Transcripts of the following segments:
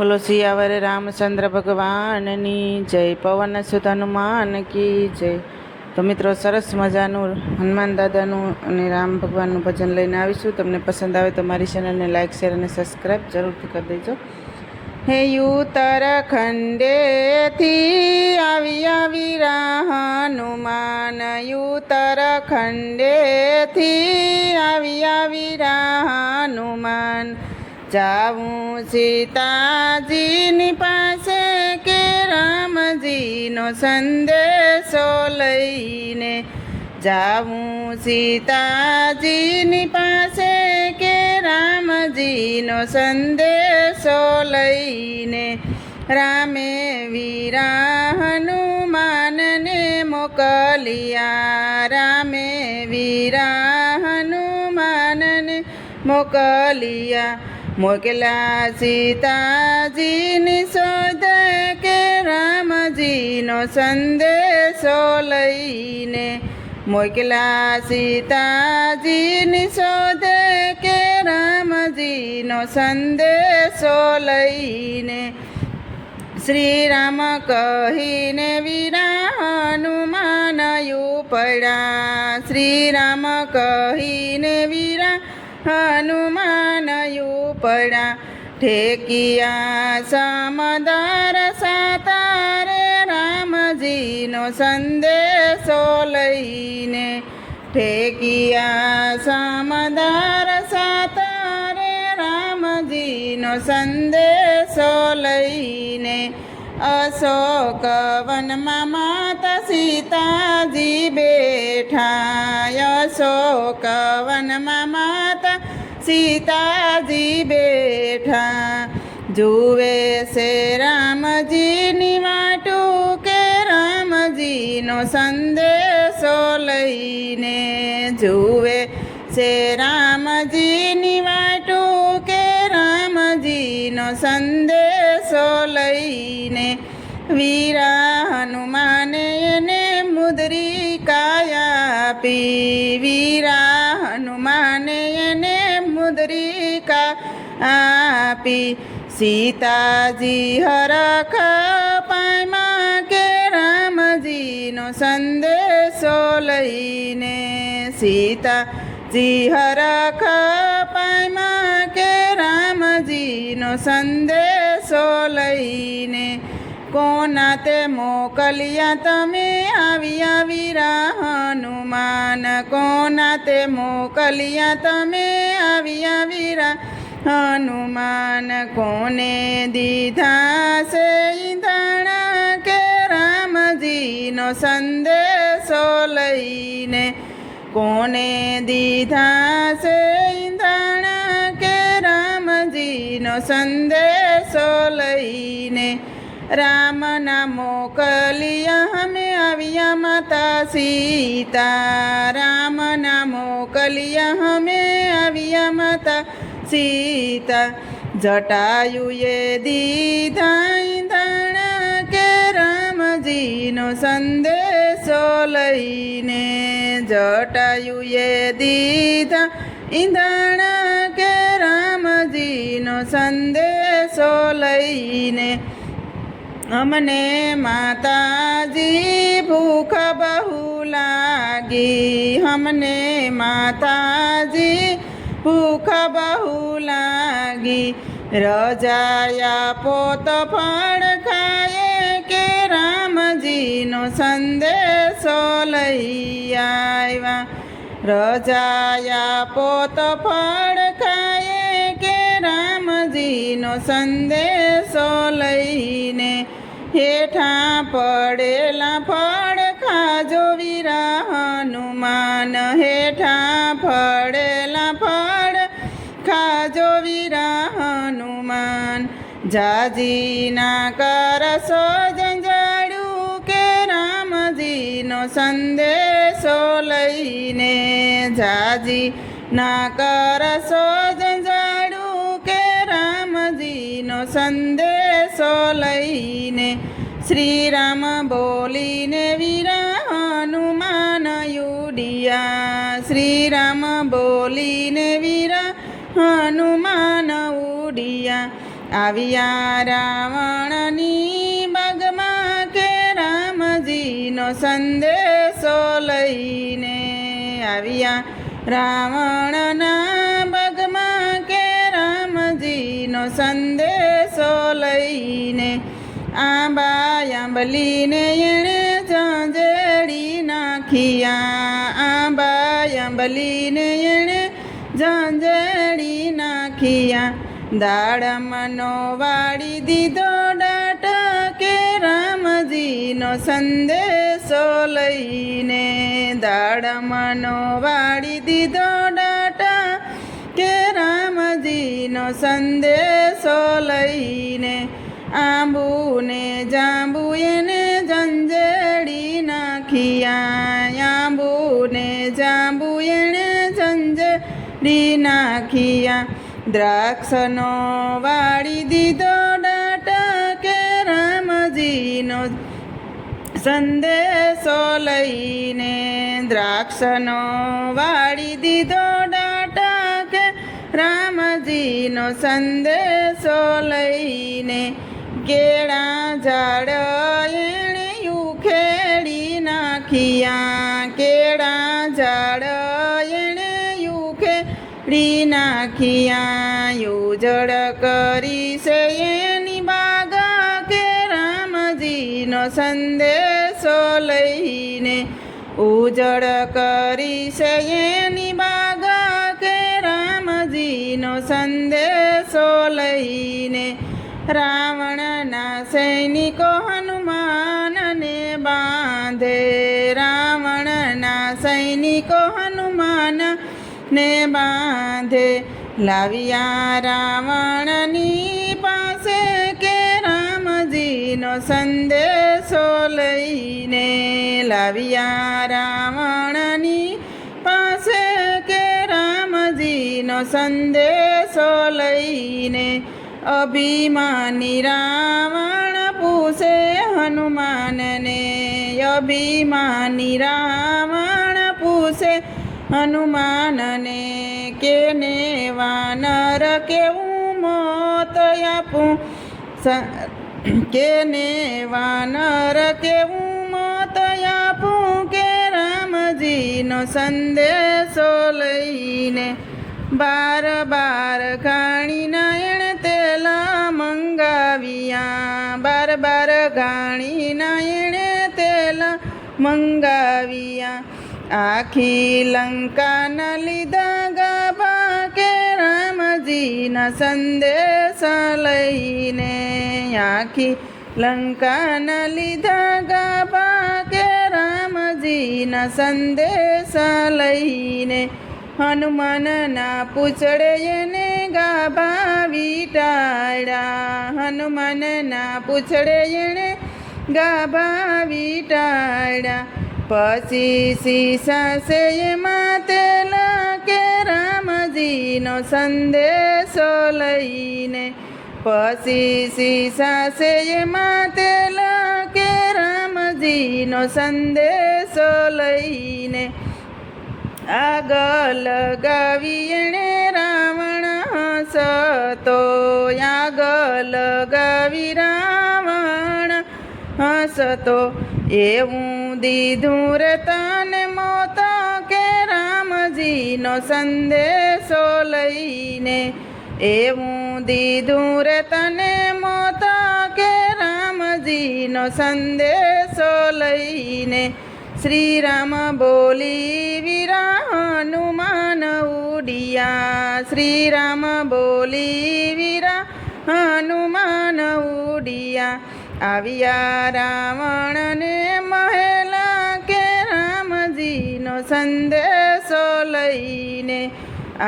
બોલો સિયાવર રાमचंद्र ભગવાનની જય, પવન સુત હનુમાન કી જય। તો મિત્રો, સરસ મજાનું હનુમાન દાદાનું અને રામ ભગવાનનું ભજન લઈને આવીશું। તમને પસંદ આવે તો મારી ચેનલને લાઇક, શેર અને સબસ્ક્રાઈબ જરૂરથી કરી દેજો। હે ઉત્તરખંડેથી આવ્યા વીરા હનુમાન, ઉત્તરખંડેથી આવ્યા વીરા હનુમાન। જાઉં સીતાજીની પાસે કે રામજીનો સંદેશો લઈને, જાઉં સીતાજીની પાસે કે રામજીનો સંદેશો લઈને। રામે વીરા હનુમાનને મોકલ્યા, રામે વીરા હનુમાનને મોકલ્યા। મોકલ્યા સીતાજીની શોધે કે રામજીનો સંદેશો લઈને, મોકલ્યા સીતાજીની શોધે કે રામજીનો સંદેશો લઈને। શ્રી રામ કહીને વીરા હનુમાન ઉપડ્યા, શ્રી રામ કહીને વીરા હનુમાન ઉપડ્યા। ઠેકિયા સમદાર સાતારે રામજીનો સંદેશો લઈને, ઠેકિયા સમદાર સાતારે રામજીનો સંદેશો લઈને। અશોક વનમાં માતા સીતાજી બેઠા, અશોક વનમાં માતા સીતાજી બેઠા। જુએ છે રામજીની વાટું કે રામજીનો સંદેશો લઈને, જુએ છે રામજીની વાટું કે રામજીનો સંદેશો લઈને। વીરા હનુમાને એને મુદ્રિકા આપી, વીરા હનુમાને એને મુદ્રિકા આપી। સીતાજી હરખ પામ્યા કે રામજીનો સંદેશો લઈને, સીતાજી હરખ પામ્યા કે રામજીનો સંદેશો લઈને। કોના તે મોકલ્યા તમે આવ્યા વીરા હનુમાન, કોના તે મોકલ્યા તમે આવ્યા વીરા હનુમાન। કોને દીધા છે ઈંધણા કે રામજીનો સંદેશો લઈને, કોને દીધા છે ઈંધણા કે રામજીનો સંદેશો લઈને। રામના મોકલ્યા અમે આવ્યા માતા સીતા, રામના મોકલ્યા અમે આવ્યા માતા સીતા। જટાયુએ દીધા ઈંધણા કે રામજીનો સંદેશો લઈને, જટાયુએ દીધા ઈંધણા કે રામજીનો સંદેશો લઈને। અમને માતાજી ભૂખ બહુ લાગી, અમને માતાજી ભૂખ બહુ લાગી। રજાયા પોત ફળ ખાએ કે રામજીનો સંદેશો લઈ આવ્યા, રજાયા પોત ફળ ખાએ કે રામજીનો સંદેશો લઈને। હેઠા પડેલા ફળ ખાજો વીરા હનુમાન, હેઠા પડેલા ફળ ખાજો વીરા હનુમાન। જાજીના કરશો જંજાળું કે રામજીનો સંદેશો લઈને, જાજીના કરશો જંજાળું કે રામજીનો સંદેશો લઈને। શ્રી રામ બોલીને વીરા હનુમાન ઉડ્યા, શ્રી રામ બોલીને વીરા હનુમાન ઉડ્યા। આવ્યા રાવણની બાગમાં કે રામજીનો સંદેશો લઈને. આવ્યા રાવણના બાગમાં કે રામજીનો સંદેશો લઈને. આંબલીને એણે ઝંઝેડી નાખિયા. આંબલીને એણે ઝંઝેડી નાખિયા. દાડમનો વાળી દીધો ડાટ કે રામજીનો સંદેશો લઈને. દાડમનો વાળી દીધો ડાટ કે રામજીનો સંદેશો લઈને. આંબુને જાંબુ એને ઝંઝેડી નાખિયા. આંબુને જાંબુ એણે ઝંઝેડી નાખિયા. દ્રાક્ષનો વાળી દીધો ડાટ કે રામજીનો સંદેશો લઈને. દ્રાક્ષનો વાળી દીધો ડાટ કે રામજીનો સંદેશો લઈને. કેળા ઝાડ એણે ઉખેડી નાખિયા. કેળા ઝાડ એણે ઉખેડી નાખિયા. ઉજળ કરી છે એની બાગ કે રામજીનો સંદેશો લઈને. ઉજળ કરી છે એની બાગ કે રામજીનો સંદેશો લઈને. રાવણના સૈનિકો હનુમાનને બાંધે. રાવણના સૈનિકો હનુમાનને બાંધે. લાવ્યા રાવણની પાસે કે રામજીનો સંદેશો લઈને. લાવ્યા રાવણની પાસે કે રામજીનો સંદેશો લઈને. અભિમાની રાવણ પૂછે હનુમાનને. અભિમાની રાવણ પૂછે હનુમાનને કેને વાનર કેવું મોત આપું. કેને વાનર કેવું મોત આપું કે રામજીનો સંદેશો લઈને. બાર ઘાણીના એણે તેલ મંગાવ્યા. બાર ઘાણીના એણે તેલ મંગાવ્યા. આખી લંકાના લીધા ગાભા કે રામજીના સંદેશા લઈને. આખી લંકાના લીધા ગાભા કે રામજીના સંદેશા લઈને. હનુમાનના પૂછડે એને ગાભા વીટાળ્યા. હનુમાનના પૂછડે એણે ગાભા વીટાળ્યા. પછી સીસા છે એમાં તેલ કે રામજીનો સંદેશો લઈને. પછી સીસા છે એમાં તેલ કે રામજીનો સંદેશો લઈને. આગ લગાવી એણે રાવણ હસતો. આગ લગાવી રાવણ હસતો. એવું દીધું રે તને મોત કે રામજીનો સંદેશો લઈને. એવું દીધું રે તને મોત કે રામજીનો સંદેશો લઈને. શ્રી રામ બોલી વીરા હનુમાન ઉડિયા. શ્રી રામ બોલી વીરા હનુમાન ઉડિયા. આવ્યા રાવણને મહેલ કે રામજીનો સંદેશો લઈને.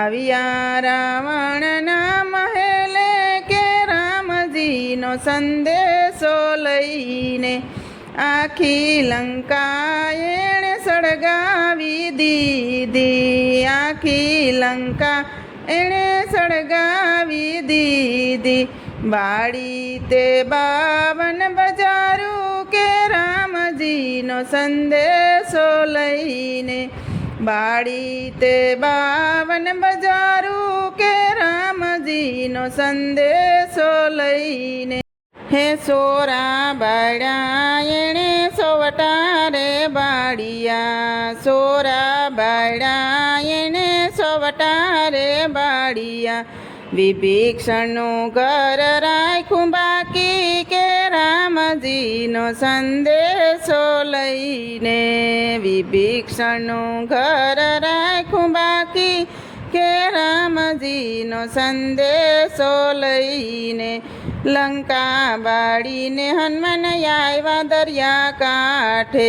આવ્યા રાવણના મહેલે કે રામજીનો સંદેશો લઈને. આખી લંકા એણે સળગાવી દીધી. આખી લંકા એણે સળગાવી દીધી. બાળી તે 52 બજારું કે રામજીનો સંદેશો લઈને. બાળી તે 52 બજારું કે રામજીનો સંદેશો લઈને. હે સોરા બાળ્યા એણે સોવટા રે બાળિયા, સોરા બાળ્યા એણે સોવટા રે બાળિયા. વિભીક્ષણનું ઘર રાખ્યું બાકી કે રામજીનો સંદેશો લઈને. વિભીક્ષણનું ઘર રાખ્યું બાકી કે રામજીનો સંદેશો લઈને. લંકા બાળીને હનુમાન આવ્યા દરિયા કાંઠે,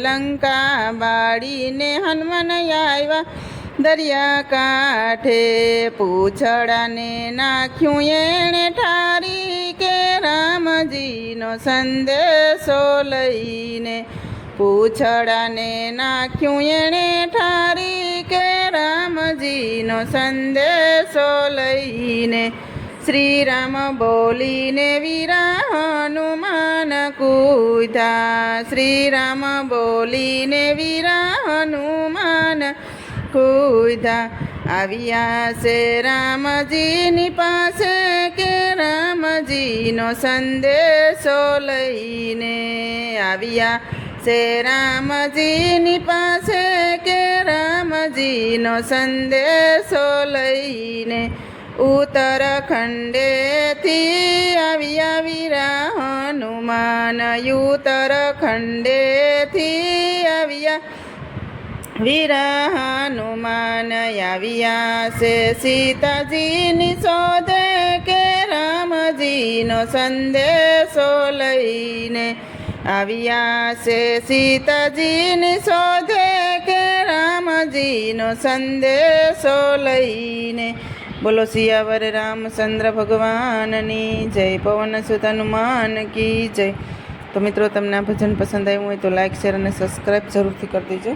લંકા બાળીને હનુમાન આવ્યા દરિયા કાંઠે. પૂંછડાને નાખ્યું એણે ઠારી કે રામજીનો સંદેશો લઈને. પૂંછડાને નાખ્યું એણે ઠારી કે રામજીનો સંદેશો લઈને. શ્રી રામ બોલીને વીરા હનુમાન કૂધ્યા, શ્રી રામ બોલીને વીરા હનુમાન કૂધ્યા. આવ્યા છે રામજીની પાસે કે રામજીનો સંદેશો લઈને. આવ્યા છે રામજીની પાસે કે રામજીનો સંદેશો લઈને. ઉત્તરખંડેથી આવ્યા વીરા હનુમાન, ઉત્તરખંડેથી આવ્યા વીરા હનુમાન. આવ્યા છે સીતાજીની શોધે કે રામજીનો સંદેશો લઈને. આવ્યા છે સીતાજીની શોધે કે રામજીનો સંદેશો લઈને. બોલો સિયાવર રામચંદ્ર ભગવાનની જય. પવન સુત હનુમાન કી જય. તો મિત્રો તમને આ ભજન પસંદ આવ્યું હોય તો લાઈક શેર અને સબસ્ક્રાઈબ જરૂરથી કરી દેજો.